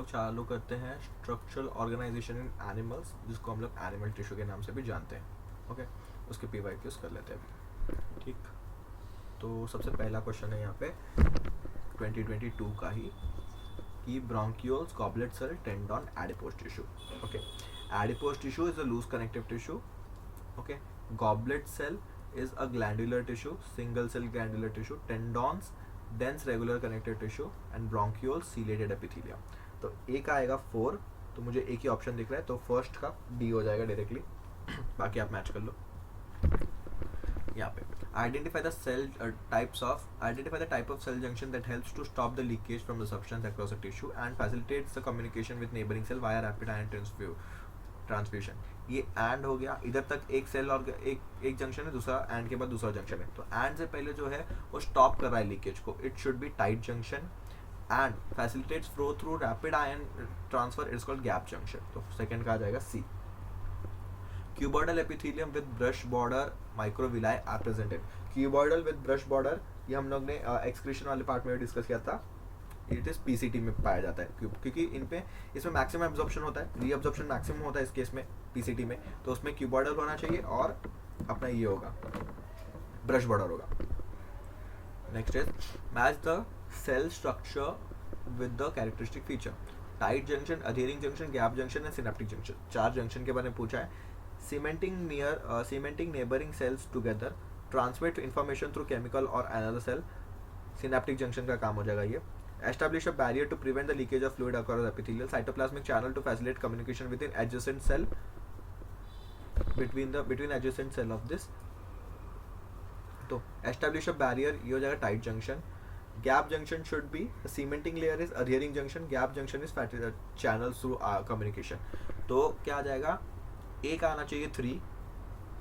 लोग चालू करते हैं स्ट्रक्चरल ऑर्गेनाइजेशन इन एनिमल्स, जिसको हम लोग एनिमल टिश्यू के नाम से भी जानते हैं। ओके, उसके PYQs कर लेते हैं अभी। ठीक, तो सबसे पहला क्वेश्चन है यहाँ पे 2022 का ही कि bronchioles, goblet cell, tendon, adipose tissue. Okay, adipose tissue is a loose connective tissue. Okay, goblet cell is a glandular tissue, single cell glandular tissue, tendons dense regular connective tissue and bronchioles ciliated epithelium। तो ए का आएगा 4, तो मुझे एक ही option दिख रहा है, तो फर्स्ट का डी हो जाएगा डायरेक्टली। बाकी आप मैच कर लो। यहाँ पे identify the type of cell junction that helps to stop the leakage from the substance across the tissue and facilitates the communication with neighbouring cell via rapid ion transfusion. ये end हो गया, इधर तक एक सेल और एक junction है, दूसरा एंड के बाद दूसरा जंक्शन है। तो एंड से पहले जो है वो स्टॉप कर रहा है लीकेज को, it should be tight junction and facilitates flow through rapid ion transfer, it's called gap junction. तो सेकंड का आ जाएगा C. Cuboidal epithelium with brush border microvilli are presented. Cuboidal with brush border, ये हम लोग ने excretion वाले part में डिस्कस किया था। इट इज PCT में पाया जाता है क्योंकि इसमें मैक्सिमम एब्जॉर्प्शन होता है, रीअब्जॉर्प्शन मैक्सिमम होता है इस केस में PCT में। तो उसमें क्यूबॉइडल होना चाहिए और अपना ये होगा ब्रश बॉर्डर होगा। Next is match the cell structure with the characteristic feature. Tight junction, adhering junction, gap junction and synaptic junction. 4 junction के बारे में पूछा है। Cementing neighbouring cells together, transmit information through chemical और अनदर सेल, सिनेप्टिक जंक्शन का काम हो जाएगा ये। Establish a barrier to prevent the leakage of fluid across epithelial, cytoplasmic channel to facilitate communication within adjacent cell, between adjacent cell of this। तो establish a barrier, ये हो जाएगा tight junction. Gap junction should be, cementing layer is adhering junction, gap junction is channel through communication. तो क्या आ जाएगा, ए का आना चाहिए 3,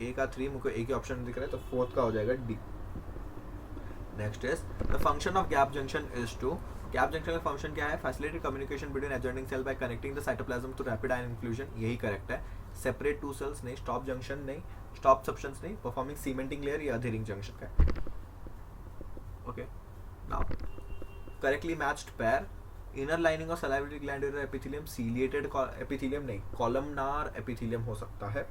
ए का 3, मुझको ए के ऑप्शन दिख रहा है, तो फोर्थ का हो जाएगा D. Next is the function of gap junction is to, gap junction का फंक्शन क्या है, facilitate communication between adjoining cell by connecting the cytoplasm to rapid ion infusion, यही करेक्ट है। सेपरेट 2 सेल्स नहीं, स्टॉप जंक्शन नहीं, stop substance नहीं, performing cementing layer या adhering junction का। Okay, now correctly matched pair, inner lining of salivary glandular epithelium, ciliated epithelium नहीं, columnar epithelium हो सकता है।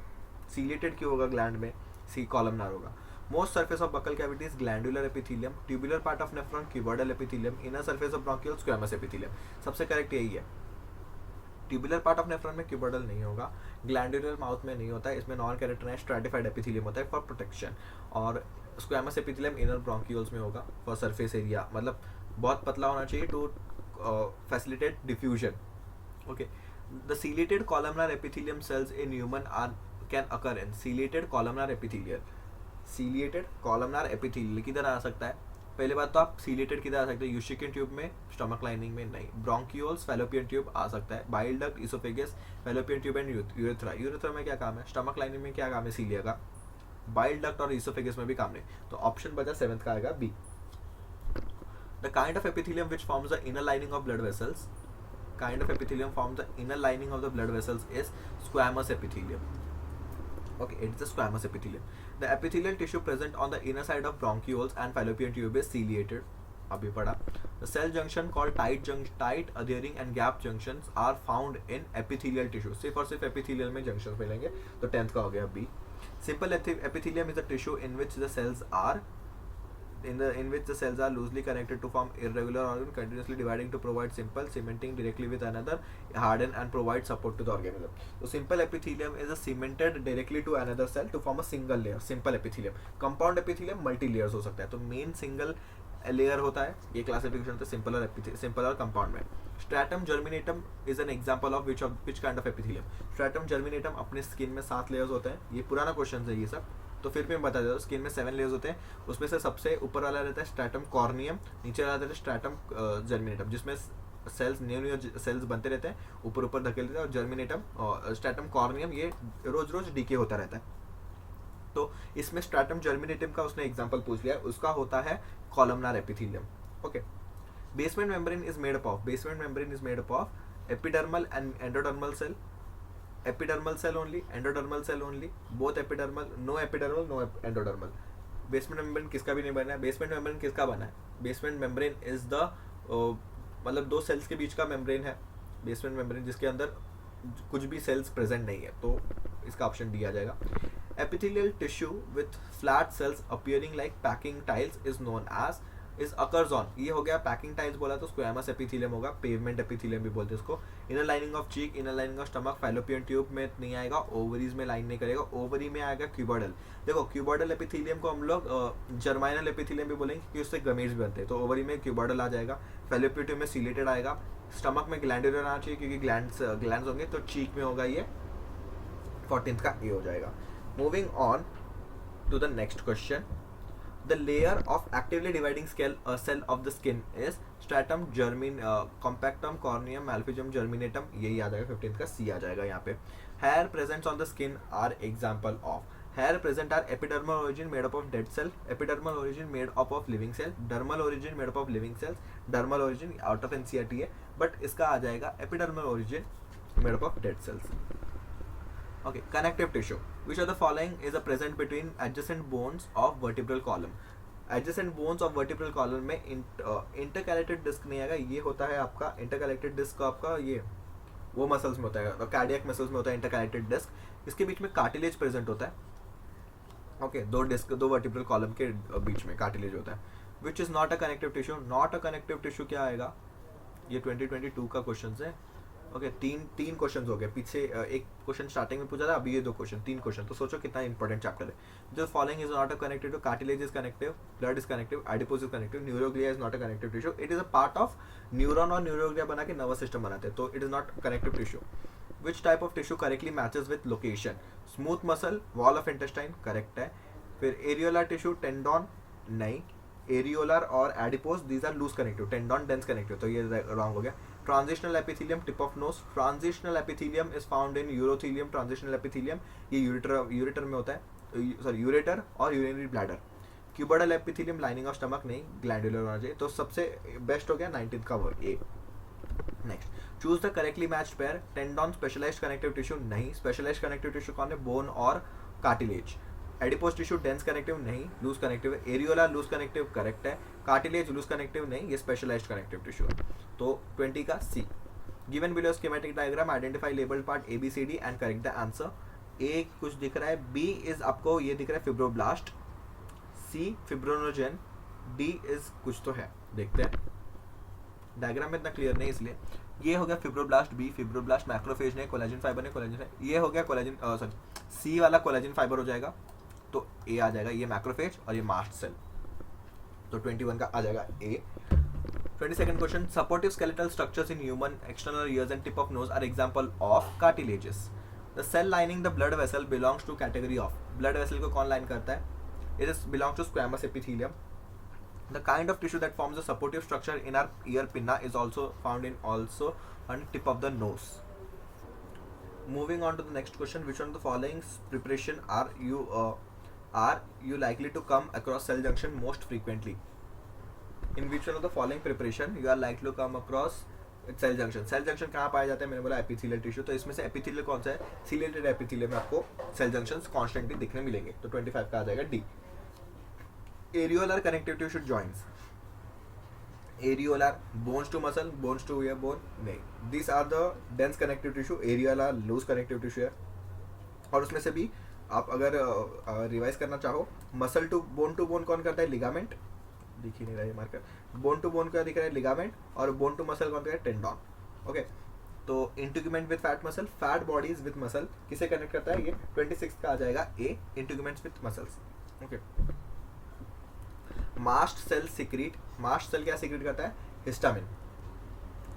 सीलिएटेड क्यों होगा ग्लैंड में, सी कॉलमनार होगा। Most surface of buccal cavity is glandular epithelium, tubular part of nephron cuboidal epithelium, inner surface of bronchiole squamous epithelium। सबसे correct यही है। ट्यूबुलर पार्ट ऑफ नेफ्रॉन में क्यूबॉइडल नहीं होगा, ग्लैंडुलर माउथ में नहीं होता है, इसमें नॉन कैरेक्टराइज्ड स्ट्रैटिफाइड एपिथेलियम होता है फॉर प्रोटेक्शन, और स्क्वैमस एपिथेलियम इनर ब्रोंकियोल्स में होगा फॉर सरफेस एरिया, मतलब बहुत पतला होना चाहिए to facilitate diffusion. Okay, the ciliated columnar epithelium cells in human are can occur in ciliated columnar epithelial. Ciliated columnar epithelial किधर आ सकता है, पहले बात तो आप सीलिएटेड किधर आ सकते हैं, यूशिकियन ट्यूब में, स्टमक लाइनिंग में नहीं। ब्रोंकियोल्स, फैलोपियन ट्यूब आ सकता है, bile duct, oesophagus, fallopian tube and urethra. Urethra में क्या काम है, स्टमक लाइनिंग में क्या काम है सीलिया का, बाइल डक्ट और इसोफेगस में भी काम नहीं। तो ऑप्शन बचा 7th का आएगा B. The kind of epithelium which forms the inner lining of blood vessels, kind of epithelium forms the inner lining of the blood vessels is squamous epithelium। Okay, it's the squamous epithelium। The epithelial tissue present on the inner side of bronchioles and fallopian tube is ciliated, अभी पढ़ा। The cell junction called tight, adhering and gap junctions are found in epithelial tissue। सिर्फ और सिर्फ epithelial में junctions मिलेंगे, तो 10th का हो गया B। Simple epithelium is a tissue in which the cells are loosely connected to form irregular organ, continuously dividing to provide simple, cementing directly with another, harden and provide support to the organism। So simple epithelium is cemented directly to another cell to form a single layer, simple epithelium। compound epithelium multi layers हो सकता है, तो men single layer होता है, ये classification होता है simple और कंपाउंड में। Stratum germinatum is an example of which kind of epithelium. Stratum germinatum अपने स्किन में 7 लेयर्स होते हैं, ये पुराना क्वेश्चन है ये सब, तो फिर भी मैं बता देता हूँ। स्किन में 7 लेयर्स होते हैं, उसमें से सबसे ऊपर वाला रहता है स्ट्रैटम कॉर्नियम, नीचे वाला रहता है स्ट्रैटम जर्मिनेटम, जिसमें सेल्स न्यू सेल्स बनते रहते हैं, ऊपर ऊपर धकेल देते हैं, और जर्मिनेटम और स्ट्रैटम कॉर्नियम ये रोज डीके होता रहता है। तो इसमें स्ट्रैटम जर्मिनेटम का उसने एग्जांपल पूछ लिया, उसका होता है columnar epithelium. Okay, basement membrane is made up of epidermal and endodermal cell, epidermal cell only, endodermal cell only, both epidermal, no endodermal। Basement membrane किसका भी नहीं बना है, बेसमेंट मेम्ब्रेन किसका बना है, बेसमेंट मेम्ब्रेन इज द मतलब 2 sales के बीच का मेम्ब्रेन है, बेसमेंट मेम्ब्रेन जिसके अंदर कुछ भी सेल्स प्रेजेंट नहीं है, तो इसका ऑप्शन डी आ जाएगा। Epithelial tissue with flat cells appearing like packing tiles is known as is occurs on, ये हो गया पैकिंग टाइल्स बोला तो स्क्वैमस एपिथेलियम होगा, पेवमेंट एपिथेलियम भी बोलते हैं इसको। Inner lining of cheek, inner lining of stomach, Fallopian tube में नहीं आएगा, ओवरीज में लाइन नहीं करेगा, ओवरी में आएगा क्यूबॉइडल। देखो क्यूबॉइडल एपिथेलियम को हम लोग जर्माइनल एपिथेलियम भी बोलेंगे क्योंकि उससे गमेट्स बनते हैं, तो ओवरी में क्यूबॉइडल आ जाएगा, फैलोपियन ट्यूब में सीलेटेड आएगा, स्टमक में ग्लैंडुलर आना चाहिए क्योंकि ग्लैंड्स होंगे, तो चीक में होगा ये 14th का ए हो जाएगा। Moving on to the next question, the layer of actively dividing cell of the skin is stratum compactum corneum malpighium germinatum, यही आ जाएगा 15th का सी आ जाएगा यहाँ पे। hair presents on the skin are example of, hair present are epidermal origin made up of dead cell, epidermal origin made up of living cell, dermal origin made up of living cells, dermal origin out of NCERT है, but इसका आ जाएगा epidermal origin made up of dead cells। Okay, connective tissue. Which of the following is a present between adjacent bones of vertebral column? Adjacent bones of vertebral column में intercalated disc नहीं आएगा, ये होता है आपका intercalated disc आपका ये वो मसल्स में होता है, कार्डियक मसल्स में होता है intercalated disc, इसके बीच में कार्टिलेज प्रेजेंट होता है। ओके, दो डिस्क, दो वर्टिब्रल कॉलम के बीच में कार्टिलेज होता है। Which is not a connective tissue, not a connective tissue क्या आएगा, ये 2022 का क्वेश्चन है। ओके, तीन क्वेश्चन हो गए, पीछे एक क्वेश्चन स्टार्टिंग में पूछा था, अभी ये 2 क्वेश्चन, 3 क्वेश्चन, तो सोचो कितना इंपॉर्टेंट चैप्टर है। जो following is not a connective tissue, cartilage is connective, blood is connective, adipose is connective, neuroglia is not a connective tissue, it is a part of neuron और neuroglia बना के nervous system बनाते हैं, तो it is not connective tissue. Which type of tissue correctly matches with location, smooth muscle, wall of intestine, correct है। फिर areolar tissue, tendon नहीं, areolar और adipose these are loose connective, tendon dense connective, तो ये wrong हो गया। Transitional epithelium, tip of nose, transitional epithelium is found in urothelium, transitional epithelium ये ureter में होता है, सॉरी यूरेटर और urinary bladder. Cuboidal epithelium lining of stomach नहीं, ग्लैंडुलर होना चाहिए, तो सबसे बेस्ट हो गया 19th का word A. Next, choose the correctly matched pair, tendon specialized connective tissue नहीं, स्पेशलाइज्ड कनेक्टिव टिश्यू कौन है, बोन और cartilage. Adipose tissue dense connective नहीं, लूज कनेक्टिव है। एरियोला लूज कनेक्टिव करेक्ट है, कार्टिलेज लूज कनेक्टिव नहीं, ये स्पेशलाइज्ड कनेक्टिव टिश्यू है, तो 20 का C. Given below schematic diagram, identify labelled part A B C D and correct the answer. A कुछ दिख रहा है, बी इज आपको ये दिख रहा है फिब्रोब्लास्ट, सी फिब्रोनोजन, डी इज कुछ तो है, देखते हैं, डायग्राम में इतना क्लियर नहीं इसलिए। ये हो गया फिब्रोब्लास्ट, बी फिब्रोब्लास्ट मैक्रोफेज ने, कोलेजन फाइबर ने, कोलेजन, ये हो गया कोलेजन, सॉरी सी वाला कोलेजन फाइबर हो जाएगा, तो ए आ जाएगा, ये मैक्रोफेज और ये मास्ट सेल, तो 21 का आ जाएगा A. 22nd question, supportive skeletal structures in human external ears and tip of nose are example of cartilages. The cell lining the blood vessel belongs to category of, blood vessel को कौन line करता है, it is belongs to squamous epithelium. The kind of tissue that forms a supportive structure in our ear pinna is also found in also on tip of the nose. Moving on to the next question, which one of the following preparation are you likely to come across cell junction most frequently? In which one of the following preparation you are likely to come across cell junction? Cell junction कहाँ पाया जाता है, मैंने बोला epithelial tissue, तो इसमें से epithelial कौन सा है, सीलेटेड एपिथेलियम में आपको सेल जंक्शंस कॉन्स्टेंटली दिखने मिलेंगे, तो 25 का आ जाएगा D. Areolar connective tissue joints, areolar bones to muscle, bones to ear bone नहीं, this are the dense connective tissue, areolar loose connective tissue है, और उसमें से भी आप अगर रिवाइज करना चाहो, मसल टू बोन कौन करता है, लिगामेंट, दिख ही नहीं रहा है मार्कर, बोन टू बोन का दिख रहा है लिगामेंट, और बोन टू मसल कौन करता है, टेंडॉन। ओके, तो integument with fat muscle, fat bodies with muscle किसे कनेक्ट करता है, ये 26 का आ जाएगा A, integuments with muscles. Okay, mast cell secrete, mast cell क्या सिक्रीट करता है, हिस्टामिन,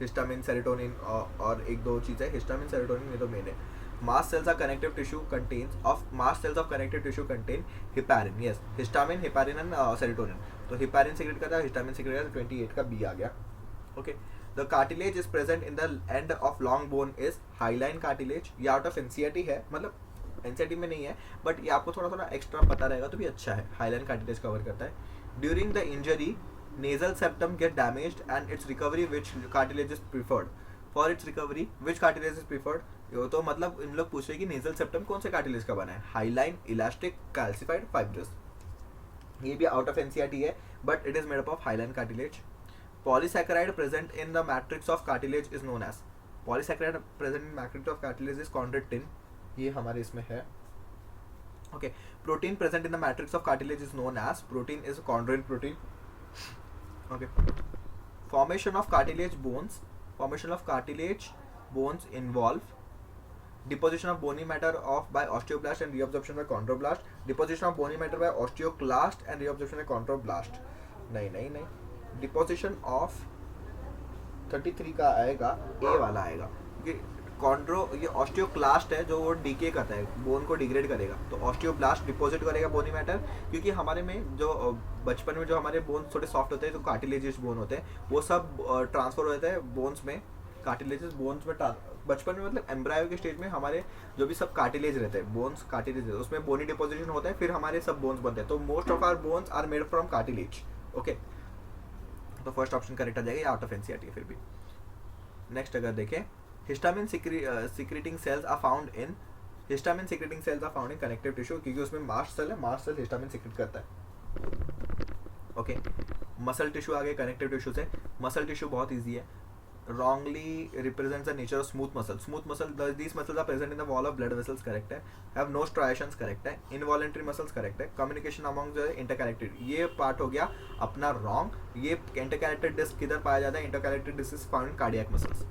हिस्टामिन सेरोटोनिन और एक दो चीज़ें, हिस्टामिन सेरोटोनिन ये तो मेन है। Mast cells are connective tissue contains of mast cells of connective tissue contain heparin, yes, histamine, heparin and serotonin, तो heparin secrete करता है, histamine secrete करता है, 28 का B आ गया। Okay, the cartilage is present in the end of long bone is hyaline cartilage, ये out of NCERT है, मतलब NCERT में नहीं है, बट ये आपको थोड़ा थोड़ा एक्स्ट्रा पता रहेगा तो भी अच्छा है, hyaline cartilage कवर करता है। During the injury, nasal septum get damaged and its recovery which cartilage is preferred, for its recovery which cartilage is preferred, तो मतलब इन लोग पूछ रहे कि नेजल सेप्टम कौन से कार्टिलेज का बना है, हाईलाइन, इलास्टिक, कैल्सिफाइड, फाइब्रस, ये भी आउट ऑफ एनसीईआरटी है, but it is made up of hyaline cartilage. Polysaccharide present in the matrix of cartilage is known as, polysaccharide present in matrix of cartilage is chondroitin, ये हमारे इसमें है. Okay, protein present in the matrix of cartilage is known as, protein is chondrin protein. Okay, formation of cartilage bones involve deposition of bony matter by osteoblast and reabsorption by chondroblast. Deposition of bony matter by osteoclast and reabsorption by chondroblast. नहीं, deposition of 33 का आएगा, A वाला आएगा, क्योंकि ये osteoclast है जो वो डीके करता है, बोन को डिग्रेड करेगा. तो ऑस्टियोब्लास्ट डिपोजिट करेगा बोनी मैटर, क्योंकि हमारे में जो बचपन में जो हमारे बोन्स थोड़े सॉफ्ट होते हैं, जो कार्टिलेजियस बोन होते हैं, वो सब ट्रांसफर होते हैं बोन्स में, कार्टिलेजियस बोन्स में. बचपन में मतलब एम्ब्रायो के स्टेज में हमारे जो भी सब कार्टिलेज रहते हैं, बोन्स कार्टिलेज, उसमें बोनी डिपोजिशन होता है, फिर हमारे सब बोन्स बनते हैं. तो most of our bones are made from cartilage. Okay, तो फर्स्ट ऑप्शन करेक्ट आ जाएगा, आउट ऑफ एनसीईआरटी. फिर भी नेक्स्ट अगर देखें, histamine secreting cells are found in connective tissue, क्योंकि उसमें मास्ट सेल है, मास्ट सेल हिस्टामिन सिक्रेट करता है. ओके, मसल टिश्यू आ गए कनेक्टिव टिश्यू से. मसल टिश्यू बहुत ईजी है. wrongly represents the nature of smooth muscle. These muscles are present in the wall of blood vessels, correct है. Have no striations, correct है. Involuntary muscles, correct है. Communication among the interconnected, ये part हो गया अपना wrong. ये interconnected disc किधर पाया जाता है? Interconnected disc is found in cardiac muscles.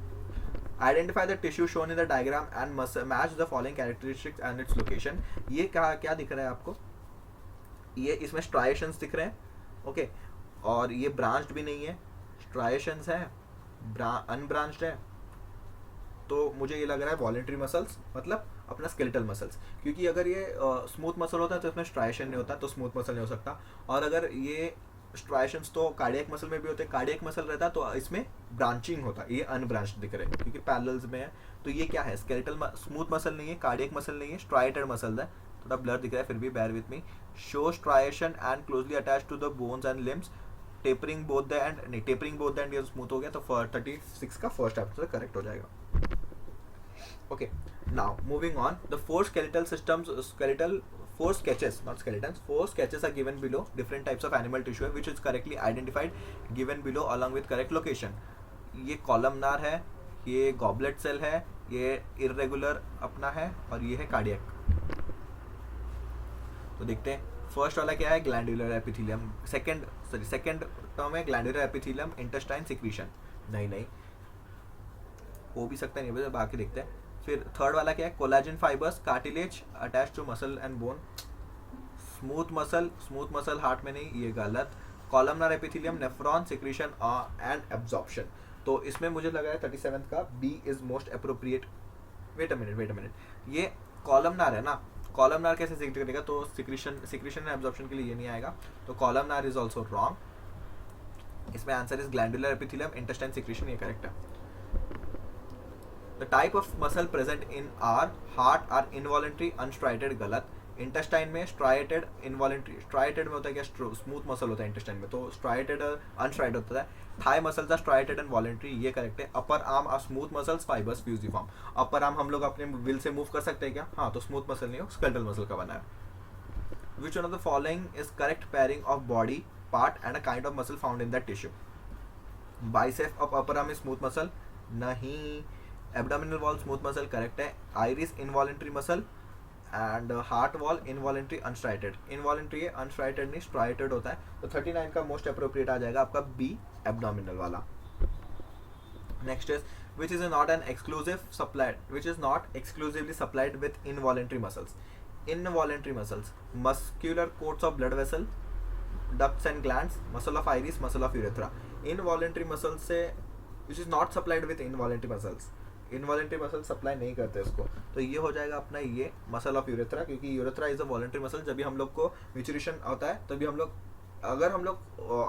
Identify the tissue shown in the diagram and match the following characteristics and its location. ये क्या दिख रहा है आपको? ये इसमें striations दिख रहे हैं, ओके, और ये branched भी नहीं है, striations है, अनब्रांच्ड है. तो मुझे ये लग रहा है वॉलेंट्री मसल्स, मतलब अपना स्केलेटल मसल्स, क्योंकि अगर ये स्मूथ मसल होता है तो इसमें स्ट्राइशन नहीं होता, तो स्मूथ मसल नहीं हो सकता. और अगर ये स्ट्राइशंस तो कार्डियक मसल में भी होते हैं, कार्डियक मसल रहता तो इसमें ब्रांचिंग होता. ये अनब्रांच्ड दिख रहे हैं क्योंकि पैरेलल्स में है. तो ये क्या है? स्केलेटल स्मूथ मसल नहीं है, कार्डियक मसल नहीं है, स्ट्राइटेड मसल है. थोड़ा ब्लर दिख रहा है, फिर भी bear with me. Show striation and closely attach to the bones and limbs. Tapering both the end, ये स्मूथ हो गया. तो 36 का फर्स्ट आंसर करेक्ट हो जाएगा. Okay, now moving on. The four sketches are given below. Different types of animal tissue which is correctly identified, given below along with correct location. ये columnar है, ये goblet cell है, ये irregular अपना है, और ये है cardiac. तो देखते हैं फर्स्ट वाला क्या है, ग्लैंडुलर एपिथेलियम. सेकंड टर्म है ग्लैंडुलर एपिथेलियम, इंटेस्टाइन सिक्रीशन. नहीं हो भी सकता नहीं, बाकी देखते हैं. फिर थर्ड वाला क्या है, collagen fibres, cartilage attach to muscle and bone. Smooth muscle heart में नहीं, ये गलत. Columnar epithelium, nephron, secretion and absorption. तो इसमें मुझे लगा है 37 का B is most appropriate. Wait a minute, ये कॉलमनर है ना, कॉलमनर कैसे सिक्रेट करेगा? तो सिक्रीशन एंड एब्जॉर्प्शन के लिए ये नहीं आएगा. तो कॉलमनर इज ऑल्सो रॉन्ग. इसमें answer is glandular epithelium, intestine secretion, ये करेक्ट है. The type of muscle present in our heart are involuntary unstriated, गलत. इंटेस्टाइन में स्ट्राइटेड, इनवॉलेंट्री. स्ट्राइटेड में होता है क्या? स्मूथ मसल होता है इंटेस्टाइन में, तो स्ट्राइटेड अनस्ट्राइटेड होता है. Thigh muscles are striated and voluntary, ये करेक्ट है. Upper arm are smooth muscles, fibres fusiform. Upper arm हम लोग अपने विल से मूव कर सकते हैं क्या? हाँ, तो स्मूथ मसल नहीं हो, स्केलेटल मसल का बना है. Which one of the following is correct pairing of body part and a kind of muscle found in that tissue? Bicep of upper arm is smooth muscle, नहीं. Abdominal wall smooth muscle, correct है. Iris involuntary muscle and heart wall involuntary unstriated. Involuntary है, unstriated नहीं, striated होता है. तो 39 का most appropriate आ जाएगा आपका बी, एब्डोमिनल वाला. Next is which is not exclusively supplied with involuntary muscles. Involuntary muscles, muscular coats of blood vessel, ducts and glands, muscle of iris, muscle of urethra. Involuntary muscles से which is not supplied with involuntary muscles. Involuntary muscle supply नहीं करते इसको. तो ये हो जाएगा अपना ये मसल ऑफ यूरेथ्रा, क्योंकि urethra is a voluntary muscle. जब भी हम लोग को म्यूचुरेशन होता है तभी हम लोग, अगर हम लोग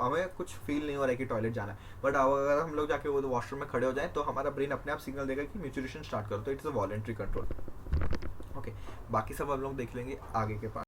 हमें कुछ फील नहीं हो रहा है कि टॉयलेट जाना है, बट अगर हम लोग जाके वो वॉशरूम में खड़े हो जाए तो हमारा ब्रेन अपने आप सिग्नल देगा कि म्यूचुरेशन स्टार्ट करो. तो it's a voluntary control. Okay, बाकी सब हम लोग देख लेंगे आगे के पार्ट.